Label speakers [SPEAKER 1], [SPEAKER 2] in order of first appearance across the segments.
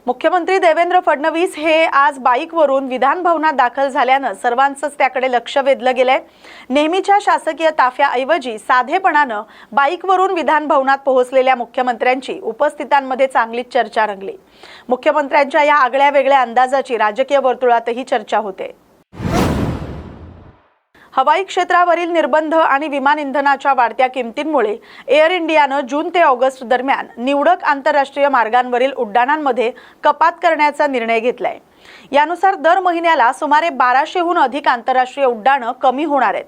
[SPEAKER 1] मुख्यमंत्री देवेंद्र फडणवीस हे आज बाईकवरून विधान भवनात दाखल झाल्यानं सर्वांचंच त्याकडे लक्ष वेधलं गेलंय। नेहमीच्या शासकीय ताफ्याऐवजी साधेपणानं बाईकवरून विधान भवनात पोहोचलेल्या मुख्यमंत्र्यांची उपस्थितांमध्ये चांगलीच चर्चा रंगली। मुख्यमंत्र्यांच्या या आगळ्या वेगळ्या अंदाजाची राजकीय वर्तुळातही चर्चा होते। हवाई क्षेत्रावरील निर्बंध आणि विमान इंधनाच्या वाढत्या किमतींमुळे एअर इंडियानं जून ते ऑगस्ट दरम्यान निवडक आंतरराष्ट्रीय मार्गांवरील उड्डाणांमध्ये कपात करण्याचा निर्णय घेतलाय। यानुसार दर महिन्याला सुमारे 1200हून अधिक आंतरराष्ट्रीय उड्डाणं कमी होणार आहेत।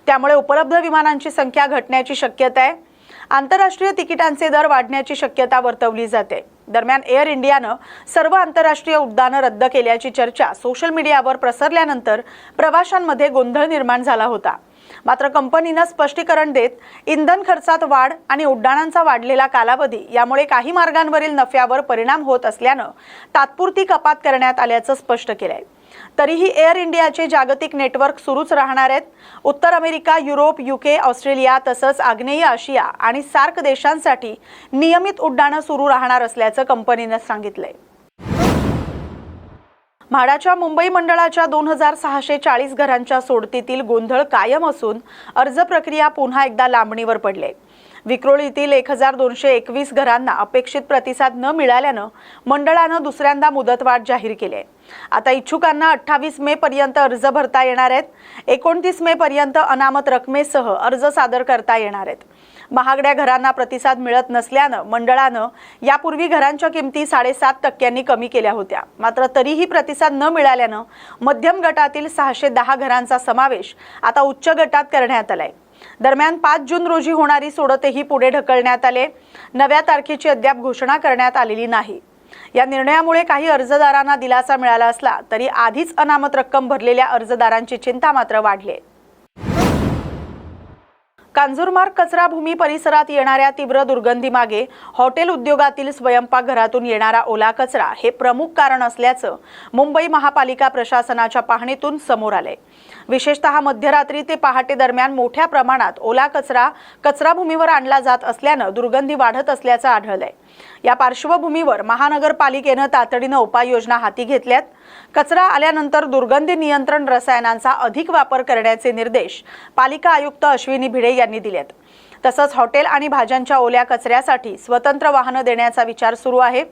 [SPEAKER 1] त्यामुळे उपलब्ध विमानांची संख्या घटण्याची शक्यता आहे। आंतरराष्ट्रीय तिकिटांचे दर वाढण्याची शक्यता वर्तवली जाते। दरम्यान एअर इंडियानं सर्व आंतरराष्ट्रीय उड्डाणं रद्द केल्याची चर्चा सोशल मीडियावर प्रसरल्यानंतर प्रवाशांमध्ये गोंधळ निर्माण झाला होता। मात्र कंपनीनं स्पष्टीकरण देत इंधन खर्चात वाढ आणि उड्डाणांचा वाढलेला कालावधी यामुळे काही मार्गांवरील नफ्यावर परिणाम होत असल्यानं तात्पुरती कपात करण्यात आल्याचं स्पष्ट केलंय। तरीही एअर इंडियाचे जागतिक नेटवर्क सुरूच राहणार आहेत। उत्तर अमेरिका, युरोप, यूके, ऑस्ट्रेलिया तसंच आग्नेय आशिया आणि सार्क देशांसाठी नियमित उड्डाणं सुरू राहणार असल्याचं कंपनीनं सांगितलंय। म्हाडाच्या मुंबई मंडळाच्या 2640 घरांच्या सोडतीतील गोंधळ कायम असून अर्ज प्रक्रिया पुन्हा एकदा लांबणीवर पडली। विक्रोळीतील 1221 घरांना अपेक्षित प्रतिसाद न मिळाल्यानं मंडळानं दुसऱ्यांदा मुदतवाढ जाहीर केली आहे। आता इच्छुकांना 28 मे पर्यंत अर्ज भरता येणार आहेत। 29 मे पर्यंत अनामत रकमेसह अर्ज सादर करता येणार आहेत। महागड्या घरांना प्रतिसाद मिळत नसल्यानं मंडळानं यापूर्वी घरांच्या किमती 7.5% कमी केल्या होत्या। मात्र तरीही प्रतिसाद न मिळाल्यानं मध्यम गटातील 610 घरांचा समावेश आता उच्च गटात करण्यात आलाय। दरम्यान 5 जून रोजी होणारी सोडतही पुढे ढकलण्यात आले। नव्या तारखेची अद्याप घोषणा करण्यात आलेली नाही। या निर्णयामुळे काही अर्जदारांना दिलासा मिळाला असला तरी आधीच अनामत रक्कम भरलेल्या अर्जदारांची चिंता मात्र वाढली आहे। कांजूरमार्ग कचराभूमी परिसरात येणाऱ्या तीव्र दुर्गंधीमागे हॉटेल उद्योगातील स्वयंपाकघरातून येणारा ओला कचरा हे प्रमुख कारण असल्याचं मुंबई महापालिका प्रशासनाच्या पाहणीतून समोर आले। विशेषतः मध्यरात्री ते पहाटे दरम्यान मोठ्या प्रमाणात ओला कचरा कचराभूमीवर आणला जात असल्यानं दुर्गंधी वाढत असल्याचं आढळलंय। या पार्श्वभूमीवर महानगरपालिकेनं तातडीनं उपाययोजना हाती घेतल्यात। कचरा आल्यानंतर दुर्गंधी नियंत्रण रसायनांचा अधिक वापर करण्याचे निर्देश पालिका आयुक्त अश्विनी भिडे यांनी दिलेत। तसंच हॉटेल आणि भाज्यांच्या ओल्या कचऱ्यासाठी स्वतंत्र वाहनं देण्याचा विचार सुरू आहे।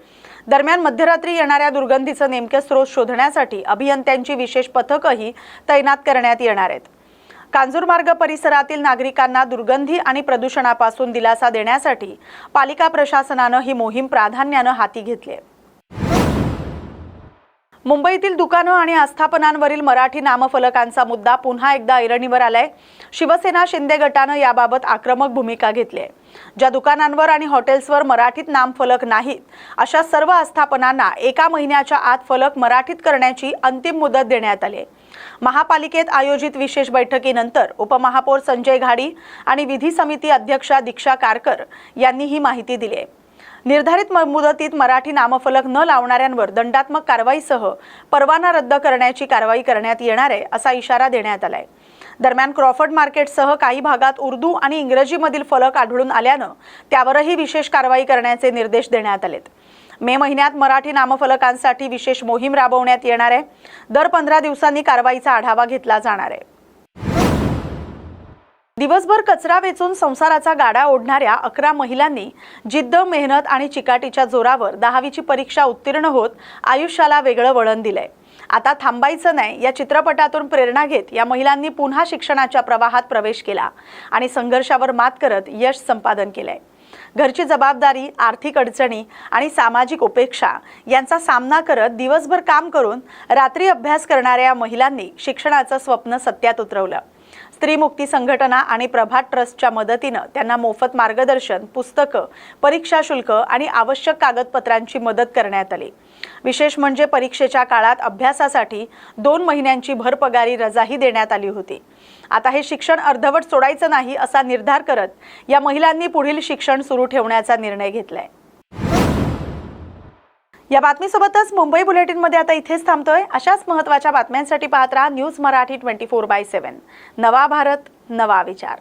[SPEAKER 1] दरम्यान मध्यरात्री येणाऱ्या दुर्गंधीचं नेमके स्रोत शोधण्यासाठी अभियंत्यांची विशेष पथकही तैनात करण्यात येणार आहेत। कांजूरमार्ग परिसरातील नागरिकांना दुर्गंधी आणि प्रदूषणापासून दिलासा देण्यासाठी पालिका प्रशासनानं ही मोहीम प्राधान्यानं हाती घेतली आहे। मुंबईतील दुकानं आणि आस्थापनांवरील मराठी नामफलकांचा मुद्दा पुन्हा एकदा ऐरणीवर आलाय। शिवसेना शिंदे गटानं याबाबत आक्रमक भूमिका घेतली आहे। ज्या दुकानांवर आणि हॉटेल्सवर मराठीत नामफलक नाहीत अशा सर्व आस्थापनांना 1 महिन्याच्या आत फलक मराठीत करण्याची अंतिम मुदत देण्यात आली आहे। महापालिकेत आयोजित विशेष बैठकीनंतर उपमहापौर संजय घाडी आणि विधी समिती अध्यक्षा दीक्षा कारकर यांनी ही माहिती दिली आहे। निर्धारित मुदतीत मराठी नामफलक न लावणाऱ्यांवर दंडात्मक कारवाईसह परवाना रद्द करण्याची कारवाई करण्यात येणार आहे असा इशारा देण्यात आलाय। दरम्यान क्रॉफर्ड मार्केटसह काही भागात उर्दू आणि इंग्रजीमधील फलक आढळून आल्यानं त्यावरही विशेष कारवाई करण्याचे निर्देश देण्यात आलेत। मे महिन्यात मराठी नामफलकांसाठी विशेष मोहीम राबवण्यात येणार आहे। दर 15 दिवसांनी कारवाईचा आढावा घेतला जाणार आहे। दिवसभर कचरा वेचून संसाराचा गाडा ओढणाऱ्या 11 महिलांनी जिद्द, मेहनत आणि चिकाटीच्या जोरावर 10वीची परीक्षा उत्तीर्ण होत आयुष्याला वेगळं वळण दिलंय। आता थांबायचं नाही या चित्रपटातून प्रेरणा घेत या महिलांनी पुन्हा शिक्षणाच्या प्रवाहात प्रवेश केला आणि संघर्षावर मात करत यश संपादन केलंय। घरची जबाबदारी, आर्थिक अडचणी आणि सामाजिक उपेक्षा यांचा सामना करत दिवसभर काम करून रात्री अभ्यास करणाऱ्या महिलांनी शिक्षणाचं स्वप्न सत्यात उतरवलं। स्त्री मुक्ती संघटना आणि प्रभात ट्रस्टच्या मदतीनं त्यांना मोफत मार्गदर्शन, पुस्तकं, परीक्षा शुल्क आणि आवश्यक कागदपत्रांची मदत करण्यात आली। विशेष म्हणजे परीक्षेच्या काळात अभ्यासासाठी 2 महिन्यांची भरपगारी रजाही देण्यात आली होती। आता हे शिक्षण अर्धवट सोडायचं नाही असा निर्धार करत या महिलांनी पुढील शिक्षण सुरू ठेवण्याचा निर्णय घेतलाय। या बातमीसोबतच मुंबई बुलेटिनमध्ये आता इथेच थांबतोय। अशाच महत्त्वाच्या बातम्यांसाठी पाहत राहा न्यूज मराठी 24/7। नवा भारत, नवा विचार।